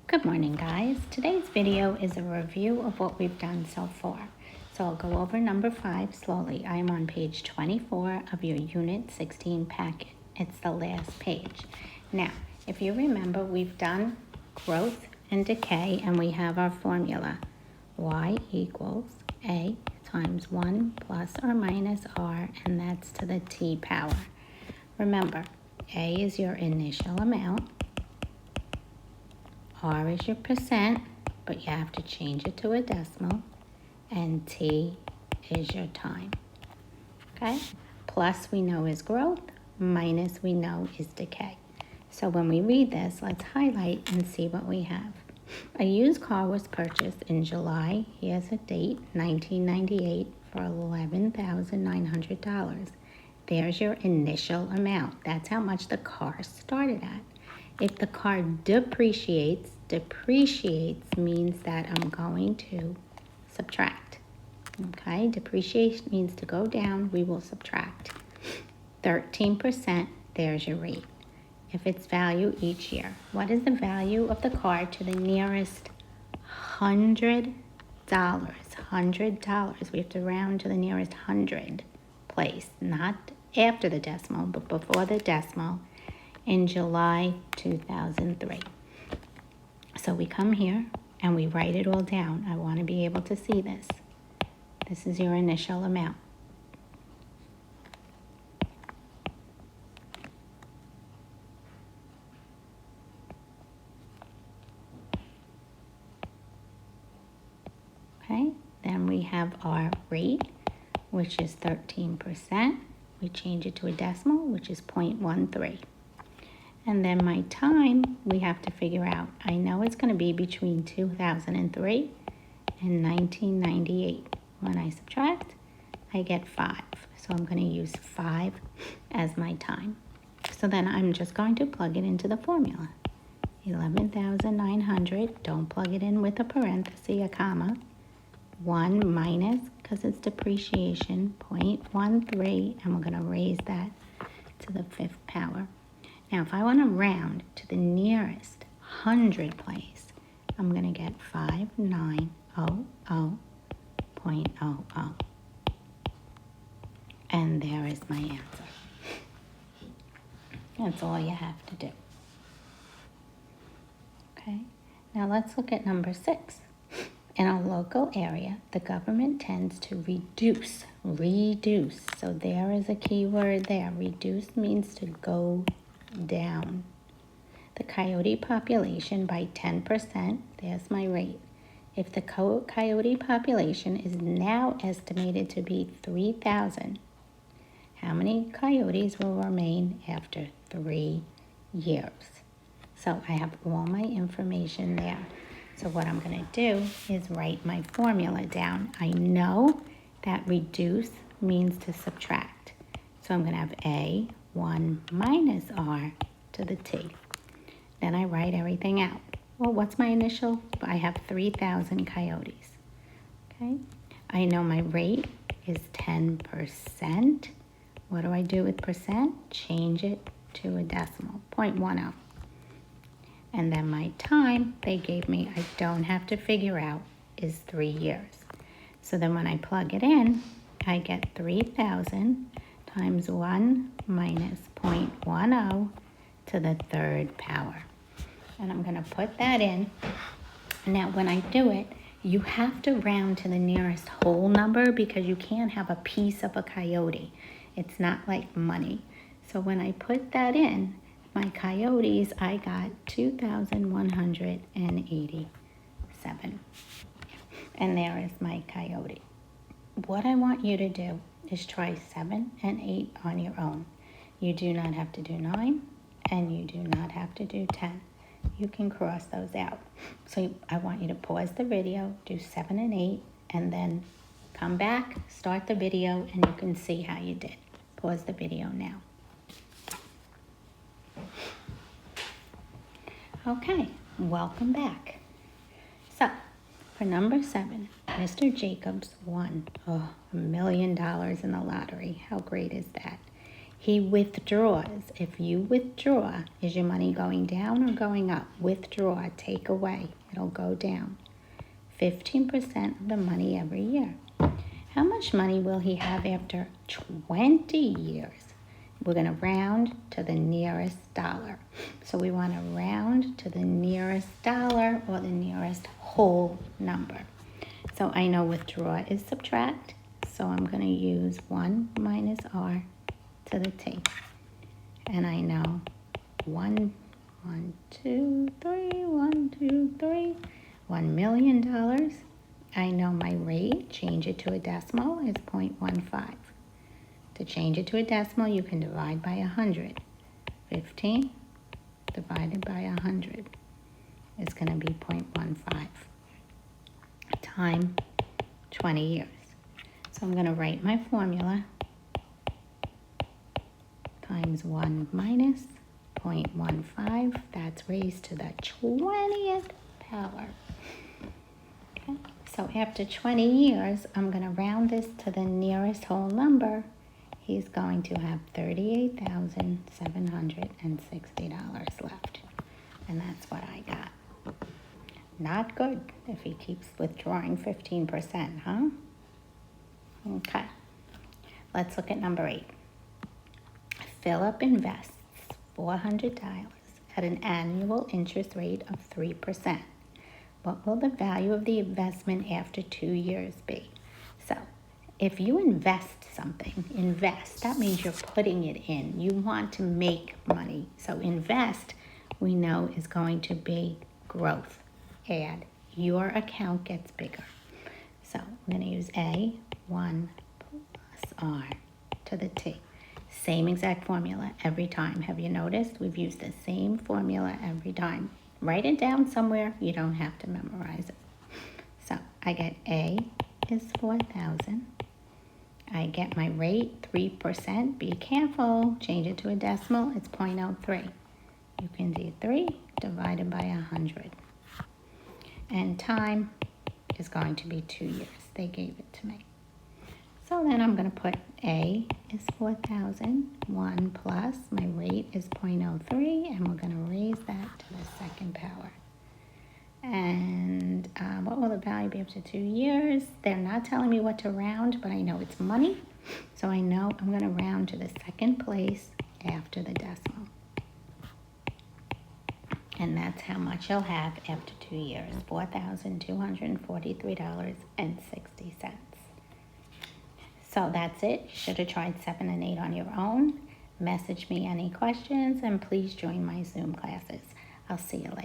Good morning, guys. Today's video is a review of what we've done so far. So I'll go over number 5 slowly. I am on page 24 of your Unit 16 packet. It's the last page. Now, if you remember, we've done growth and decay, and we have our formula. Y equals A times 1 plus or minus R, and that's to the T power. Remember, A is your initial amount. R is your percent, but you have to change it to a decimal, and T is your time, okay? Plus we know is growth, minus we know is decay. So when we read this, let's highlight and see what we have. A used car was purchased in July, here's a date, 1998, for $11,900. There's your initial amount. That's how much the car started at. If the car depreciates means that I'm going to subtract. Okay, depreciation means to go down, we will subtract. 13%, there's your rate. If it's value each year, what is the value of the car to the nearest $100? $100. We have to round to the nearest 100 place, not after the decimal, but before the decimal. In July 2003. So we come here and we write it all down. I want to be able to see this. This is your initial amount. Okay, then we have our rate, which is 13%. We change it to a decimal, which is 0.13. And then my time, we have to figure out. I know it's going to be between 2003 and 1998. When I subtract, I get 5. So I'm going to use 5 as my time. So then I'm just going to plug it into the formula. 11,900, don't plug it in with a parenthesis, a comma. 1 minus, because it's depreciation, 0.13, and we're going to raise that to the 5th power. Now, if I want to round to the nearest 100 place, I'm going to get 5900.00. And there is my answer. That's all you have to do. Okay, now let's look at number 6. In a local area, the government tends to reduce. So there is a key word there. Reduce means to go down the coyote population by 10%. There's my rate. If the coyote population is now estimated to be 3,000, how many coyotes will remain after 3 years? So I have all my information there. So what I'm going to do is write my formula down. I know that reduce means to subtract. So I'm going to have A 1 minus R to the T. Then I write everything out. Well, what's my initial? I have 3,000 coyotes. Okay. I know my rate is 10%. What do I do with percent? Change it to a decimal, 0.10. And then my time they gave me, I don't have to figure out, is 3 years. So then when I plug it in, I get 3,000 times 1 minus 0.10 to the 3rd power. And I'm going to put that in. Now, when I do it, you have to round to the nearest whole number because you can't have a piece of a coyote. It's not like money. So when I put that in, my coyotes, I got 2,187. And there is my coyote. What I want you to do is try 7 and 8 on your own. You do not have to do 9, and you do not have to do 10. You can cross those out. So I want you to pause the video, do 7 and 8, and then come back, start the video, and you can see how you did. Pause the video now. Okay, welcome back. So, for number 7, Mr. Jacobs won $1 million in the lottery. How great is that? He withdraws. If you withdraw, is your money going down or going up? Withdraw, take away. It'll go down. 15% of the money every year. How much money will he have after 20 years? We're going to round to the nearest dollar. So we want to round to the nearest dollar or the nearest whole number. So I know withdraw is subtract. So I'm going to use 1 minus r to the t. And I know 1, 2, 3, 1, 2, 3, $1 million. I know my rate, change it to a decimal, is 0.15. To change it to a decimal, you can divide by 100. 15 divided by 100 is going to be 0.15 time 20 years. So I'm going to write my formula times 1 minus 0.15. That's raised to the 20th power. Okay. So after 20 years, I'm going to round this to the nearest whole number. He's going to have $38,760 left. And that's what I got. Not good if he keeps withdrawing 15%, huh? Okay. Let's look at number 8. Philip invests $400 at an annual interest rate of 3%. What will the value of the investment after 2 years be? So, if you invest something, that means you're putting it in. You want to make money. So invest, we know, is going to be growth. Add. Your account gets bigger. So I'm going to use A, 1 plus R to the T. Same exact formula every time. Have you noticed? We've used the same formula every time. Write it down somewhere. You don't have to memorize it. So I get A is 4,000. I get my rate, 3%. Be careful. Change it to a decimal. It's 0.03. You can do 3 divided by 100. And time is going to be 2 years. They gave it to me. So then I'm going to put A is 4,000. 1 plus my rate is 0.03. And we're going to raise that to the second power. And what will the value be after 2 years? They're not telling me what to round, but I know it's money. So I know I'm going to round to the second place after the decimal. And that's how much you'll have after 2 years, $4,243.60. So that's it. You should have tried 7 and 8 on your own. Message me any questions, and please join my Zoom classes. I'll see you later.